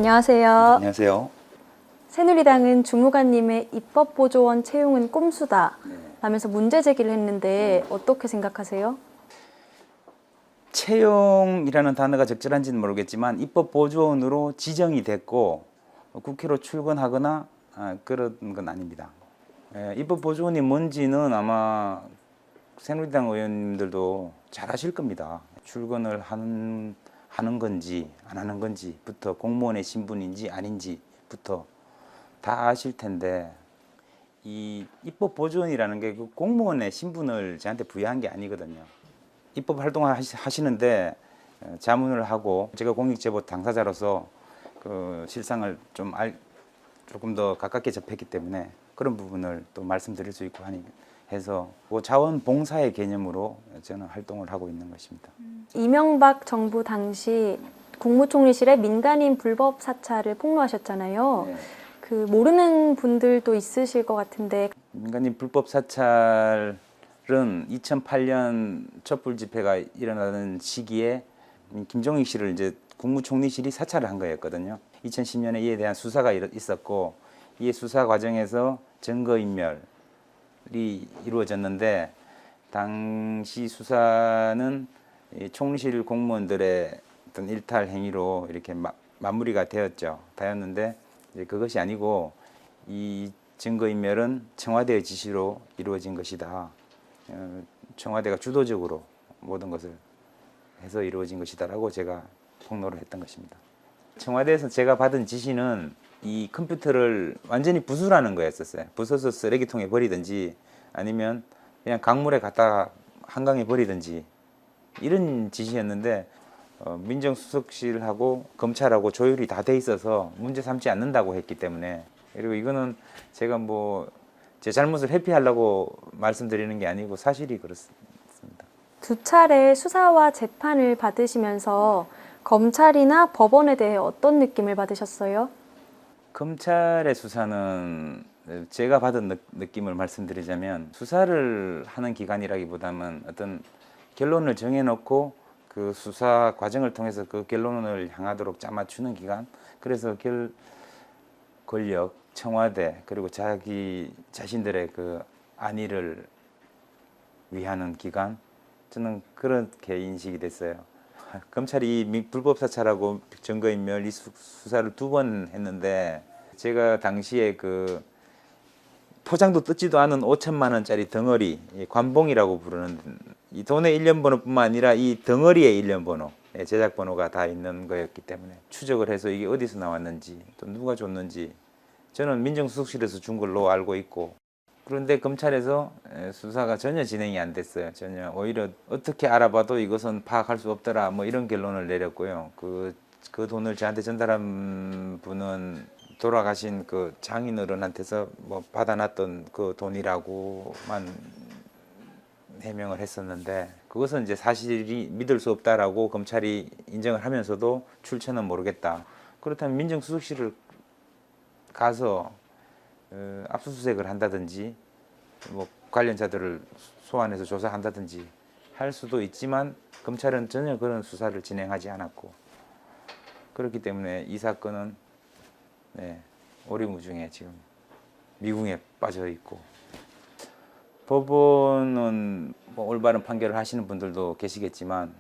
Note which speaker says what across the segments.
Speaker 1: 안녕하세요.
Speaker 2: 안녕하세요.
Speaker 1: 새누리당은 주무관님의 입법보조원 채용은 꼼수다 라면서 문제 제기를 했는데 어떻게 생각하세요?
Speaker 2: 채용이라는 단어가 적절한지는 모르겠지만 입법보조원으로 지정이 됐고 국회로 출근하거나 그런 건 아닙니다. 입법보조원이 뭔지는 아마 새누리당 의원님들도 잘 아실 겁니다. 출근을 하는 건지 안 하는 건지부터 공무원의 신분인지 아닌지부터 다 아실 텐데 이 입법보조원이라는 게 그 공무원의 신분을 저한테 부여한 게 아니거든요. 입법 활동을 하시는데 자문을 하고 제가 공익제보 당사자로서 그 실상을 조금 더 가깝게 접했기 때문에 그런 부분을 또 말씀드릴 수 있고 해서 그 자원봉사의 개념으로 저는 활동을 하고 있는 것입니다.
Speaker 1: 이명박 정부 당시 국무총리실의 민간인 불법 사찰을 폭로하셨잖아요.
Speaker 2: 네.
Speaker 1: 그 모르는 분들도 있으실 것 같은데
Speaker 2: 민간인 불법 사찰은 2008년 촛불 집회가 일어나는 시기에 김종익 씨를 이제 국무총리실이 사찰을 한 거였거든요. 2010년에 이에 대한 수사가 있었고 이 수사 과정에서 증거인멸이 이루어졌는데 당시 수사는 총리실 공무원들의 어떤 일탈 행위로 이렇게 마무리가 되었는데 이제 그것이 아니고 이 증거인멸은 청와대의 지시로 이루어진 것이다. 청와대가 주도적으로 모든 것을 해서 이루어진 것이다라고 제가 폭로를 했던 것입니다. 청와대에서 제가 받은 지시는 이 컴퓨터를 완전히 부수라는 거였었어요. 부숴서 쓰레기통에 버리든지 아니면 그냥 강물에 갖다가 한강에 버리든지 이런 지시였는데 민정수석실하고 검찰하고 조율이 다 돼 있어서 문제 삼지 않는다고 했기 때문에 그리고 이거는 제가 뭐 제 잘못을 회피하려고 말씀드리는 게 아니고 사실이 그렇습니다.
Speaker 1: 두 차례 수사와 재판을 받으시면서 검찰이나 법원에 대해 어떤 느낌을 받으셨어요?
Speaker 2: 검찰의 수사는 제가 받은 느낌을 말씀드리자면 수사를 하는 기관이라기보다는 어떤 결론을 정해놓고 그 수사 과정을 통해서 그 결론을 향하도록 짜맞추는 기관. 그래서 권력, 청와대 그리고 자기 자신들의 그 안위를 위하는 기관. 저는 그렇게 인식이 됐어요. 검찰이 불법 사찰하고 증거인멸 수사를 2번 했는데 제가 당시에 그 포장도 뜯지도 않은 5천만 원짜리 덩어리 관봉이라고 부르는 이 돈의 일련번호뿐만 아니라 이 덩어리의 일련번호 제작번호가 다 있는 거였기 때문에 추적을 해서 이게 어디서 나왔는지 또 누가 줬는지 저는 민정수석실에서 준 걸로 알고 있고 그런데 검찰에서 수사가 전혀 진행이 안 됐어요. 전혀 오히려 어떻게 알아봐도 이것은 파악할 수 없더라 뭐 이런 결론을 내렸고요. 그 돈을 저한테 전달한 분은 돌아가신 그 장인어른한테서 뭐 받아놨던 그 돈이라고만 해명을 했었는데 그것은 이제 사실이 믿을 수 없다라고 검찰이 인정을 하면서도 출처는 모르겠다. 그렇다면 민정수석실을 가서 압수수색을 한다든지 뭐 관련자들을 소환해서 조사한다든지 할 수도 있지만 검찰은 전혀 그런 수사를 진행하지 않았고 그렇기 때문에 이 사건은 오리무중에 지금 미궁에 빠져 있고 법원은 뭐 올바른 판결을 하시는 분들도 계시겠지만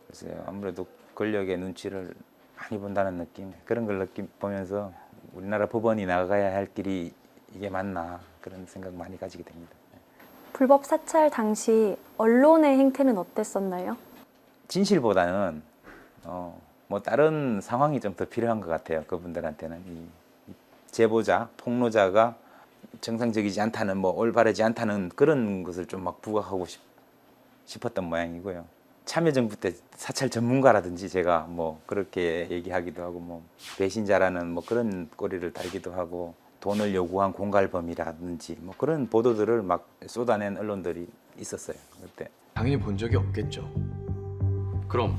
Speaker 2: 글쎄요, 아무래도 권력의 눈치를 많이 본다는 느낌 그런 걸 보면서 우리나라 법원이 나가야 할 길이 이게 맞나 그런 생각 많이 가지게 됩니다.
Speaker 1: 불법 사찰 당시 언론의 행태는 어땠었나요?
Speaker 2: 진실보다는 뭐 다른 상황이 좀 더 필요한 것 같아요. 그분들한테는 이 제보자, 폭로자가 정상적이지 않다는 뭐 올바르지 않다는 그런 것을 좀 막 부각하고 싶었던 모양이고요. 참여정부 때 사찰 전문가라든지 제가 뭐 그렇게 얘기하기도 하고 뭐 배신자라는 뭐 그런 꼬리를 달기도 하고 돈을 요구한 공갈범이라든지 뭐 그런 보도들을 막 쏟아낸 언론들이 있었어요. 그때
Speaker 3: 당연히 본 적이 없겠죠. 그럼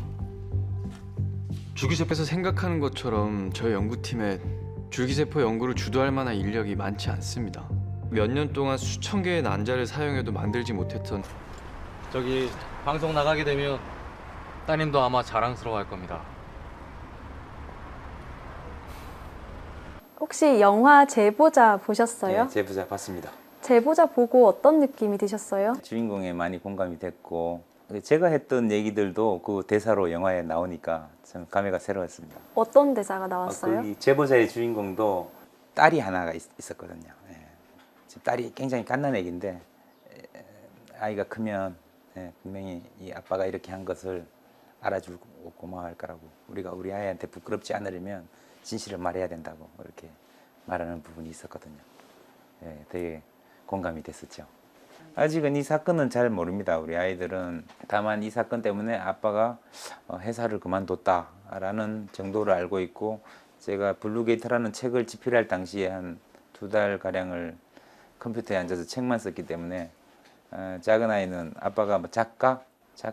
Speaker 3: 줄기세포에서 생각하는 것처럼 저희 연구팀에 줄기세포 연구를 주도할 만한 인력이 많지 않습니다. 몇 년 동안 수천 개의 난자를 사용해도 만들지 못했던
Speaker 4: 저기 방송 나가게 되면 따님도 아마 자랑스러워할 겁니다.
Speaker 1: 혹시 영화 제보자 보셨어요?
Speaker 2: 네, 제보자 봤습니다.
Speaker 1: 제보자 보고 어떤 느낌이 드셨어요?
Speaker 2: 주인공에 많이 공감이 됐고 제가 했던 얘기들도 그 대사로 영화에 나오니까 참 감회가 새로웠습니다.
Speaker 1: 어떤 대사가 나왔어요?
Speaker 2: 거기 제보자의 주인공도 딸이 하나가 있었거든요. 예. 지금 딸이 굉장히 갓난 애기인데 아이가 크면 분명히 이 아빠가 이렇게 한 것을 알아주고 고마워할 거라고, 우리가 우리 아이한테 부끄럽지 않으려면 진실을 말해야 된다고 이렇게 말하는 부분이 있었거든요. 예, 되게 공감이 됐었죠. 아직은 이 사건은 잘 모릅니다. 우리 아이들은 다만 이 사건 때문에 아빠가 회사를 그만뒀다라는 정도를 알고 있고, 제가 블루게이트라는 책을 집필할 당시에 한 2달 가량을 컴퓨터에 앉아서 책만 썼기 때문에 작은 아이는 아빠가 뭐 작가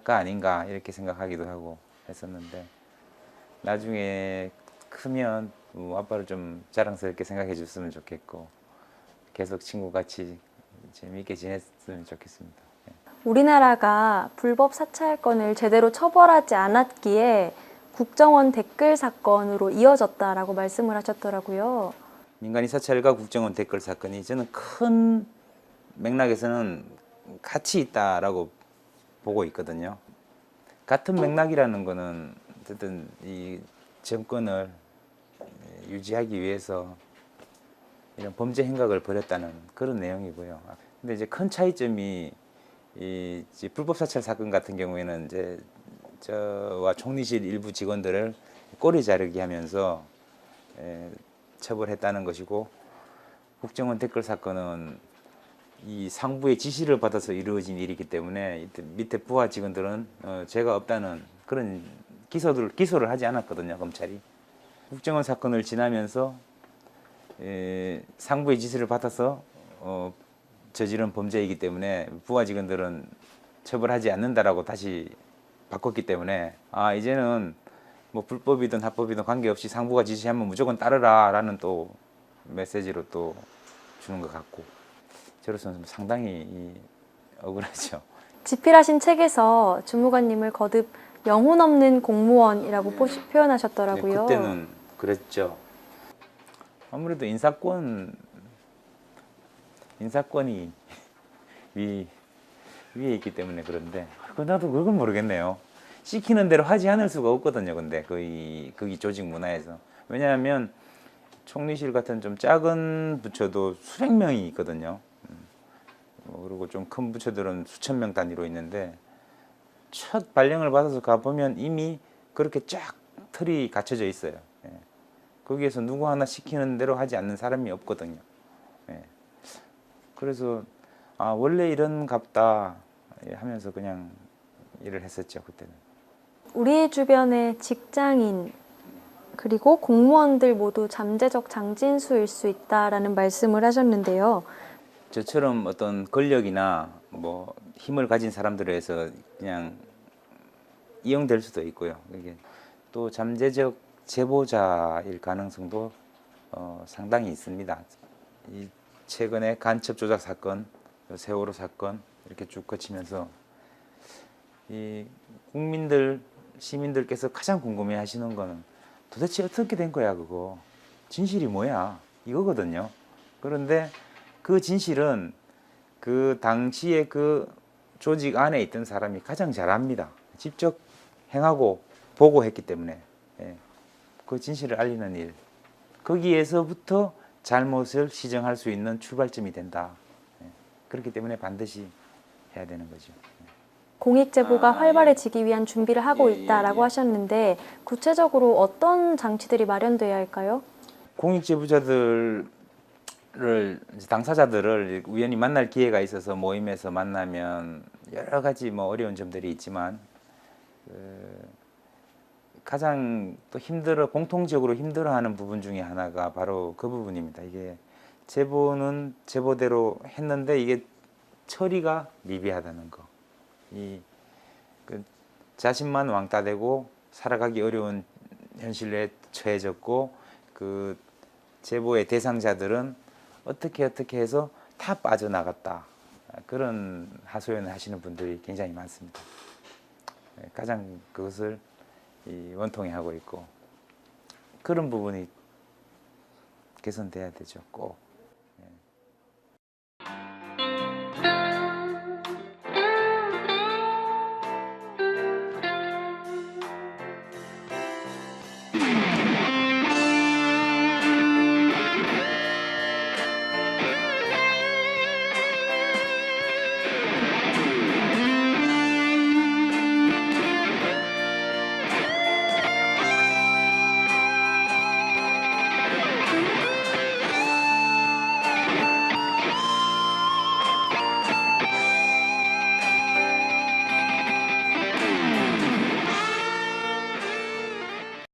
Speaker 2: 아닌가 이렇게 생각하기도 하고 했었는데, 나중에 크면 아빠를 좀 자랑스럽게 생각해 줬으면 좋겠고 계속 친구같이 재미있게 지냈으면 좋겠습니다.
Speaker 1: 우리나라가 불법 사찰건을 제대로 처벌하지 않았기에 국정원 댓글 사건으로 이어졌다라고 말씀을 하셨더라고요.
Speaker 2: 민간인 사찰과 국정원 댓글 사건이 저는 큰 맥락에서는 같이 있다라고 보고 있거든요. 같은 맥락이라는 거는 어쨌든 이 정권을 유지하기 위해서 이런 범죄 행각을 벌였다는 그런 내용이고요. 근데 이제 큰 차이점이 이 불법 사찰 사건 같은 경우에는 이제 저와 총리실 일부 직원들을 꼬리 자르기 하면서 처벌했다는 것이고, 국정원 댓글 사건은 이 상부의 지시를 받아서 이루어진 일이기 때문에 밑에 부하 직원들은 죄가 없다는 그런 기소를 하지 않았거든요, 검찰이. 국정원 사건을 지나면서 상부의 지시를 받아서 저지른 범죄이기 때문에 부하 직원들은 처벌하지 않는다라고 다시 바꿨기 때문에, 이제는 뭐 불법이든 합법이든 관계없이 상부가 지시하면 무조건 따르라라는 또 메시지로 또 주는 것 같고, 저로서는 상당히 억울하죠.
Speaker 1: 집필하신 책에서 주무관님을 거듭 영혼 없는 공무원이라고 표현하셨더라고요.
Speaker 2: 그때는 그랬죠. 아무래도 인사권이 위에 있기 때문에 그런데, 나도 그건 모르겠네요. 시키는 대로 하지 않을 수가 없거든요. 근데 거기 조직 문화에서. 왜냐하면 총리실 같은 좀 작은 부처도 수백 명이 있거든요. 그리고 좀 큰 부처들은 수천 명 단위로 있는데, 첫 발령을 받아서 가보면 이미 그렇게 쫙 틀이 갖춰져 있어요. 거기에서 누구 하나 시키는 대로 하지 않는 사람이 없거든요. 그래서 원래 이런갑다 하면서 그냥 일을 했었죠, 그때는.
Speaker 1: 우리 주변의 직장인 그리고 공무원들 모두 잠재적 장진수일 수 있다라는 말씀을 하셨는데요.
Speaker 2: 저처럼 어떤 권력이나 뭐 힘을 가진 사람들에 의해서 그냥 이용될 수도 있고요. 이게 또 잠재적 제보자일 가능성도 상당히 있습니다. 이 최근에 간첩 조작 사건, 세월호 사건 이렇게 쭉 거치면서 이 시민들께서 가장 궁금해하시는 거는 도대체 어떻게 된 거야, 그거 진실이 뭐야, 이거거든요. 그런데 그 진실은 그 당시에 그 조직 안에 있던 사람이 가장 잘 압니다. 직접 행하고 보고 했기 때문에. 그 진실을 알리는 일, 거기에서부터 잘못을 시정할 수 있는 출발점이 된다. 그렇기 때문에 반드시 해야 되는 거죠.
Speaker 1: 공익 제보가 활발해지기 위한 준비를 하고 있다라고 하셨는데, 구체적으로 어떤 장치들이 마련돼야 할까요?
Speaker 2: 공익 제보자들을, 당사자들을 우연히 만날 기회가 있어서 모임에서 만나면 여러 가지 뭐 어려운 점들이 있지만, 가장 또 공통적으로 힘들어하는 부분 중에 하나가 바로 그 부분입니다. 이게 제보는 제보대로 했는데 이게 처리가 미비하다는 거. 그 자신만 왕따 되고 살아가기 어려운 현실에 처해졌고, 그 제보의 대상자들은 어떻게 해서 다 빠져나갔다. 그런 하소연을 하시는 분들이 굉장히 많습니다. 가장 그것을 원통해 하고 있고, 그런 부분이 개선돼야 되죠. 꼭.